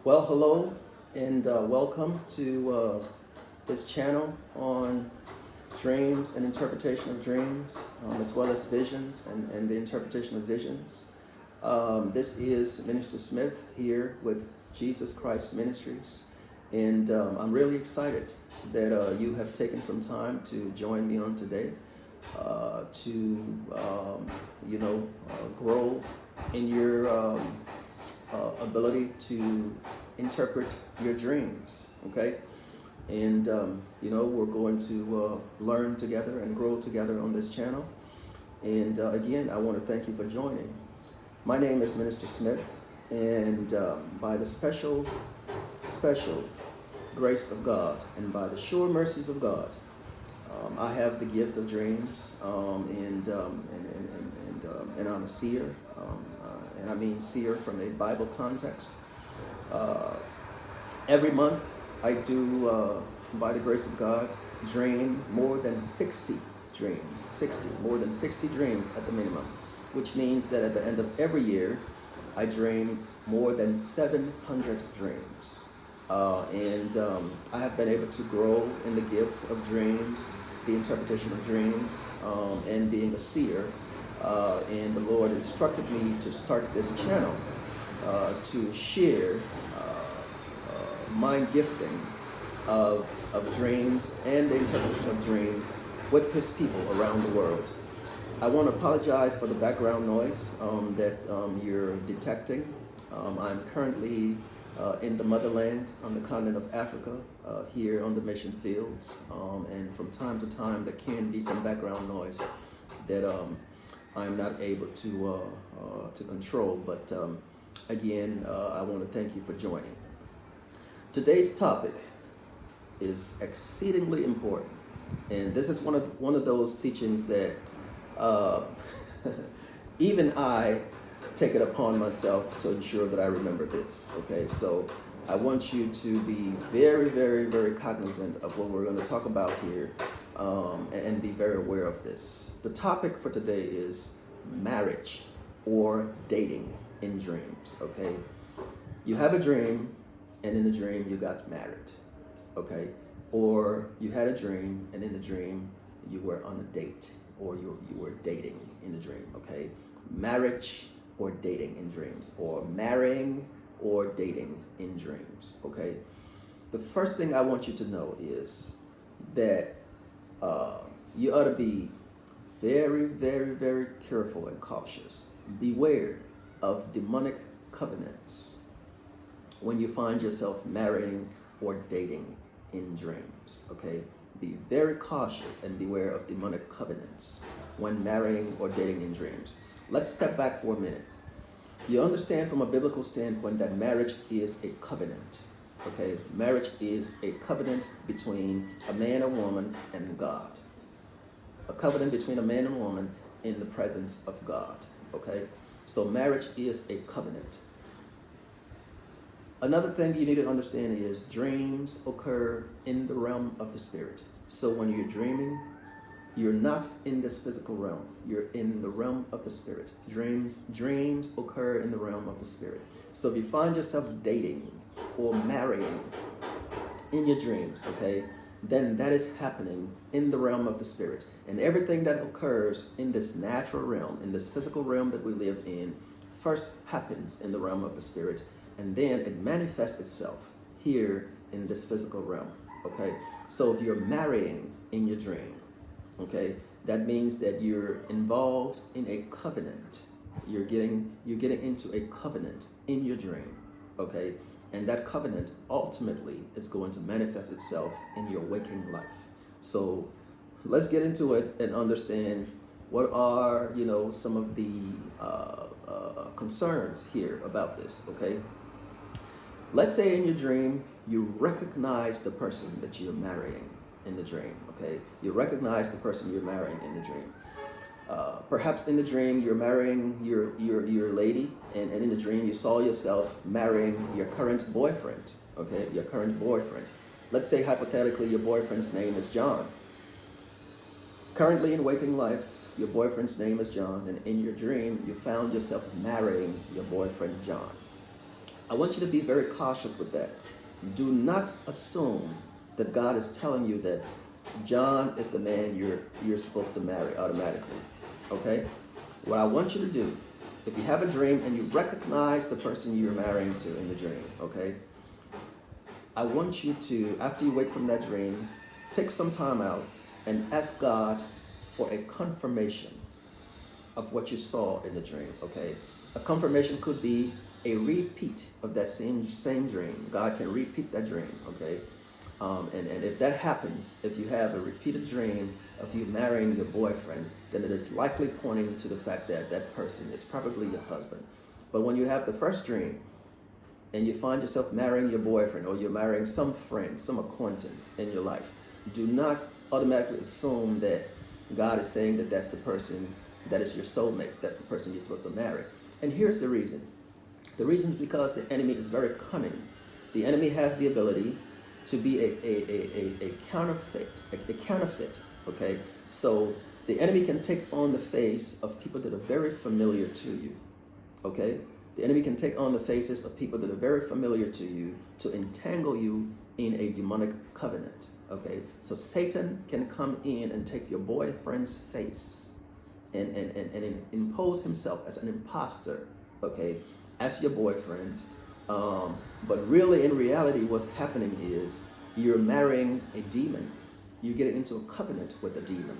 Well, hello and welcome to this channel on dreams and interpretation of dreams, as well as visions and the interpretation of visions. This is Minister Smith here with Jesus Christ Ministries, and I'm really excited that you have taken some time to join me on today to grow in your ability to interpret your dreams. Okay, and we're going to learn together and grow together on this channel. And again, I want to thank you for joining. My name is Minister Smith, and by the special grace of God and by the sure mercies of God, I have the gift of dreams, and I'm a seer, and I mean seer from a Bible context. Uh, every month, I do, by the grace of God, dream more than 60 dreams, more than 60 dreams at the minimum, which means that at the end of every year, I dream more than 700 dreams. I have been able to grow in the gift of dreams, the interpretation of dreams, and being a seer. And the Lord instructed me to start this channel to share my gifting of dreams and the interpretation of dreams with His people around the world. I want to apologize for the background noise that you're detecting. I'm currently in the motherland on the continent of Africa, here on the mission fields, and from time to time there can be some background noise that I'm not able to control. But again, I want to thank you for joining. Today's topic is exceedingly important, and this is one of those teachings that uh, even I take it upon myself to ensure that I remember this. Okay, so I want you to be very, very, very cognizant of what we're going to talk about here, and be very aware of this. The topic for today is marriage or dating in dreams. Okay, you have a dream, and in the dream you got married. Okay, or you had a dream, and in the dream you were on a date, or you were dating in the dream. Okay, marriage or dating in dreams, or marrying or dating in dreams. Okay, the first thing I want you to know is that you ought to be very, very, very careful and cautious. Beware of demonic covenants when you find yourself marrying or dating in dreams. Okay, be very cautious and beware of demonic covenants when marrying or dating in dreams. Let's step back for a minute. You understand from a biblical standpoint that marriage is a covenant. Okay, marriage is a covenant between a man and woman and God. A covenant between a man and woman in the presence of God. Okay, so marriage is a covenant. Another thing you need to understand is dreams occur in the realm of the spirit. So when you're dreaming, you're not in this physical realm. You're in the realm of the spirit. Dreams occur in the realm of the spirit. So if you find yourself dating or marrying in your dreams, okay, then that is happening in the realm of the spirit. And everything that occurs in this natural realm, in this physical realm that we live in, first happens in the realm of the spirit, and then it manifests itself here in this physical realm. Okay, so if you're marrying in your dream, okay, that means that you're involved in a covenant. You're getting into a covenant in your dream. Okay, and that covenant ultimately is going to manifest itself in your waking life. So let's get into it and understand what are some of the concerns here about this. Okay, let's say in your dream you recognize the person that you're marrying in the dream. Okay, you recognize the person you're marrying in the dream. Perhaps in the dream you're marrying your lady, and in the dream you saw yourself marrying your current boyfriend. Okay, your current boyfriend. Let's say hypothetically your boyfriend's name is John. Currently in waking life, your boyfriend's name is John, and in your dream you found yourself marrying your boyfriend John. I want you to be very cautious with that. Do not assume that God is telling you that John is the man you're supposed to marry automatically. Okay? What I want you to do, if you have a dream and you recognize the person you're marrying to in the dream, okay? I want you to, after you wake from that dream, take some time out and ask God for a confirmation of what you saw in the dream, okay? A confirmation could be a repeat of that same dream. God can repeat that dream, okay? And if that happens, if you have a repeated dream of you marrying your boyfriend, then it is likely pointing to the fact that that person is probably your husband. But when you have the first dream and you find yourself marrying your boyfriend, or you're marrying some friend, some acquaintance in your life, do not automatically assume that God is saying that that's the person that is your soulmate, that's the person you're supposed to marry. And here's the reason. The reason is because the enemy is very cunning. The enemy has the ability to be a counterfeit, okay? So the enemy can take on the face of people that are very familiar to you, okay? The enemy can take on the faces of people that are very familiar to you to entangle you in a demonic covenant, okay? So Satan can come in and take your boyfriend's face and impose himself as an imposter, okay, as your boyfriend. But really, in reality, what's happening is you're marrying a demon. You're getting into a covenant with a demon.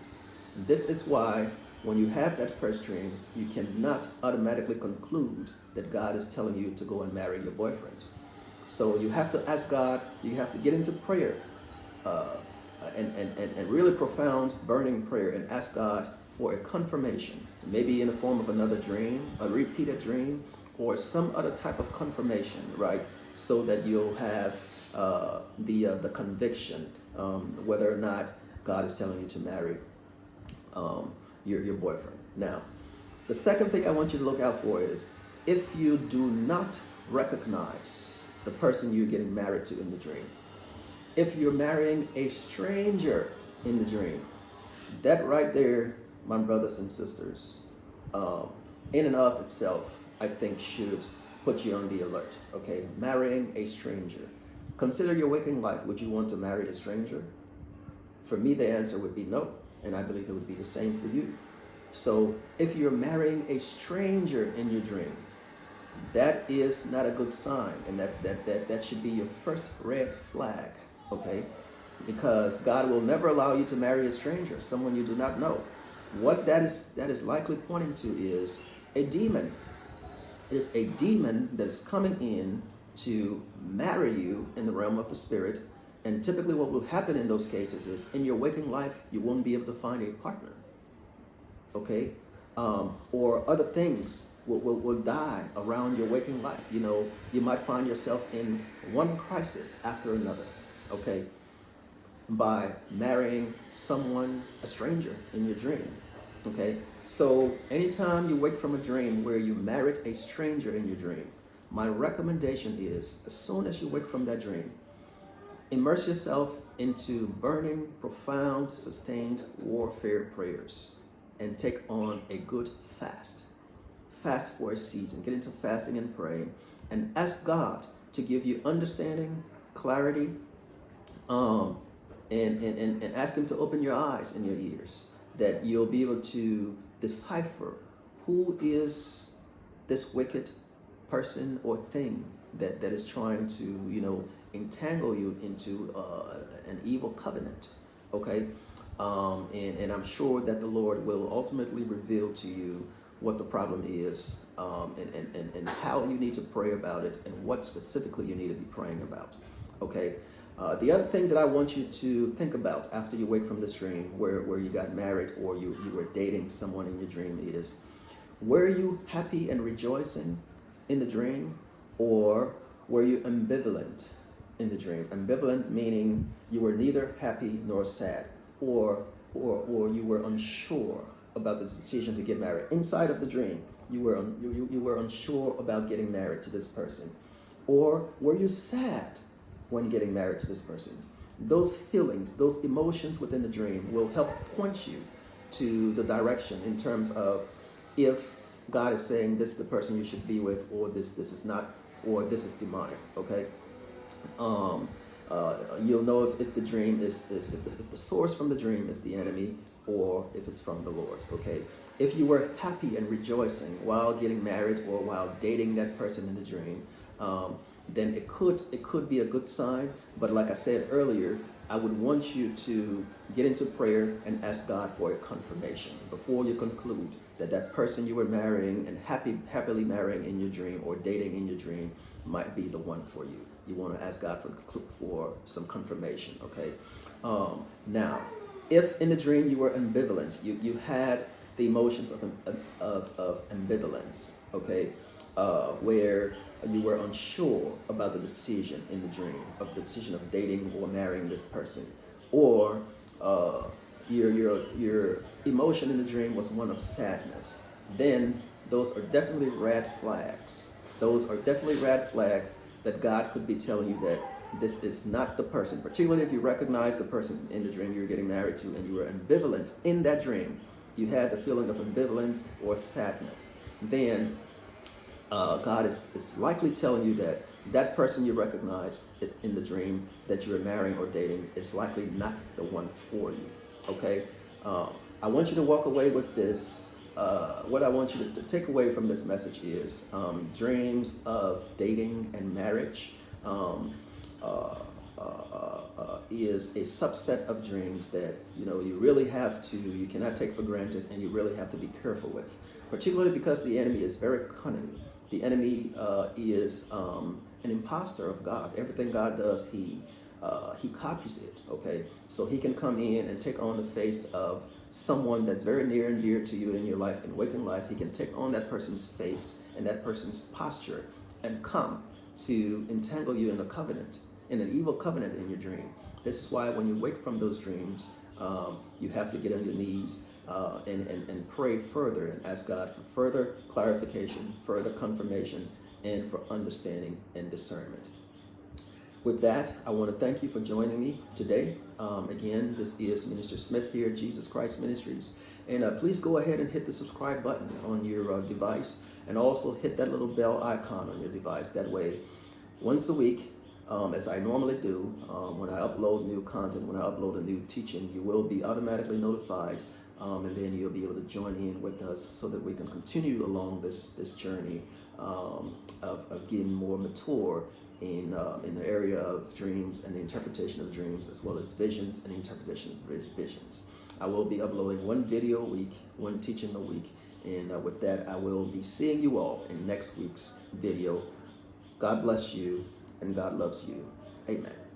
This is why when you have that first dream, you cannot automatically conclude that God is telling you to go and marry your boyfriend. So you have to ask God, you have to get into prayer, and really profound, burning prayer, and ask God for a confirmation, maybe in the form of another dream, a repeated dream, or some other type of confirmation, right? So that you'll have the conviction whether or not God is telling you to marry your boyfriend. Now, the second thing I want you to look out for is if you do not recognize the person you're getting married to in the dream. If you're marrying a stranger in the dream, that right there, my brothers and sisters, in and of itself, I think should put you on the alert, okay? Marrying a stranger. Consider your waking life. Would you want to marry a stranger? For me, the answer would be no, and I believe it would be the same for you. So if you're marrying a stranger in your dream, that is not a good sign, and that should be your first red flag, okay? Because God will never allow you to marry a stranger, someone you do not know. What that is likely pointing to is a demon. It is a demon that is coming in to marry you in the realm of the spirit. And typically what will happen in those cases is in your waking life, you won't be able to find a partner, okay? Or other things will die around your waking life. You know, you might find yourself in one crisis after another, okay? By marrying someone, a stranger, in your dream, okay? So anytime you wake from a dream where you married a stranger in your dream, my recommendation is, as soon as you wake from that dream, immerse yourself into burning, profound, sustained warfare prayers and take on a good fast. Fast for a season. Get into fasting and praying and ask God to give you understanding, clarity, and ask Him to open your eyes and your ears, that you'll be able to decipher who is this wicked person or thing that is trying to, you know, entangle you into an evil covenant, okay? And I'm sure that the Lord will ultimately reveal to you what the problem is, and how you need to pray about it, and what specifically you need to be praying about, okay? The other thing that I want you to think about after you wake from this dream where you got married or you were dating someone in your dream is, were you happy and rejoicing in the dream, or were you ambivalent in the dream? Ambivalent meaning you were neither happy nor sad, or you were unsure about the decision to get married. Inside of the dream, you were unsure about getting married to this person, or were you sad when getting married to this person? Those feelings, those emotions within the dream will help point you to the direction in terms of if God is saying this is the person you should be with, or this is not or this is demonic. Okay. Um, you'll know if the dream if the source from the dream is the enemy or if it's from the Lord. Okay. If you were happy and rejoicing while getting married or while dating that person in the dream, then it could be a good sign. But like I said earlier, I would want you to get into prayer and ask God for a confirmation before you conclude that that person you were marrying and happily marrying in your dream or dating in your dream might be the one for you. You want to ask God for some confirmation. Okay. Now, if in the dream you were ambivalent, you had the emotions of ambivalence. Okay, where you were unsure about the decision in the dream, of the decision of dating or marrying this person, or your emotion in the dream was one of sadness, then those are definitely red flags. Those are definitely red flags that God could be telling you that this is not the person, particularly if you recognize the person in the dream you were getting married to and you were ambivalent in that dream. You had the feeling of ambivalence or sadness. Then God is likely telling you that that person you recognize in the dream that you're marrying or dating is likely not the one for you. Okay? I want you to walk away with this. What I want you to take away from this message is dreams of dating and marriage is a subset of dreams that you cannot take for granted, and you really have to be careful with, particularly because the enemy is very cunning. The enemy is an imposter of God. Everything God does, he copies it. Okay, so he can come in and take on the face of someone that's very near and dear to you in your life, in waking life. He can take on that person's face and that person's posture and come to entangle you in a covenant, in an evil covenant in your dream. This is why when you wake from those dreams, you have to get on your knees and pray further and ask God for further clarification, further confirmation, and for understanding and discernment. With that, I want to thank you for joining me today. Again, this is Minister Smith here at Jesus Christ Ministries. And please go ahead and hit the subscribe button on your device, and also hit that little bell icon on your device. That way, once a week, as I normally do, when I upload new content, when I upload a new teaching, you will be automatically notified, and then you'll be able to join in with us so that we can continue along this journey of getting more mature in the area of dreams and the interpretation of dreams, as well as visions and interpretation of visions. I will be uploading one video a week, one teaching a week, and with that, I will be seeing you all in next week's video. God bless you, and God loves you. Amen.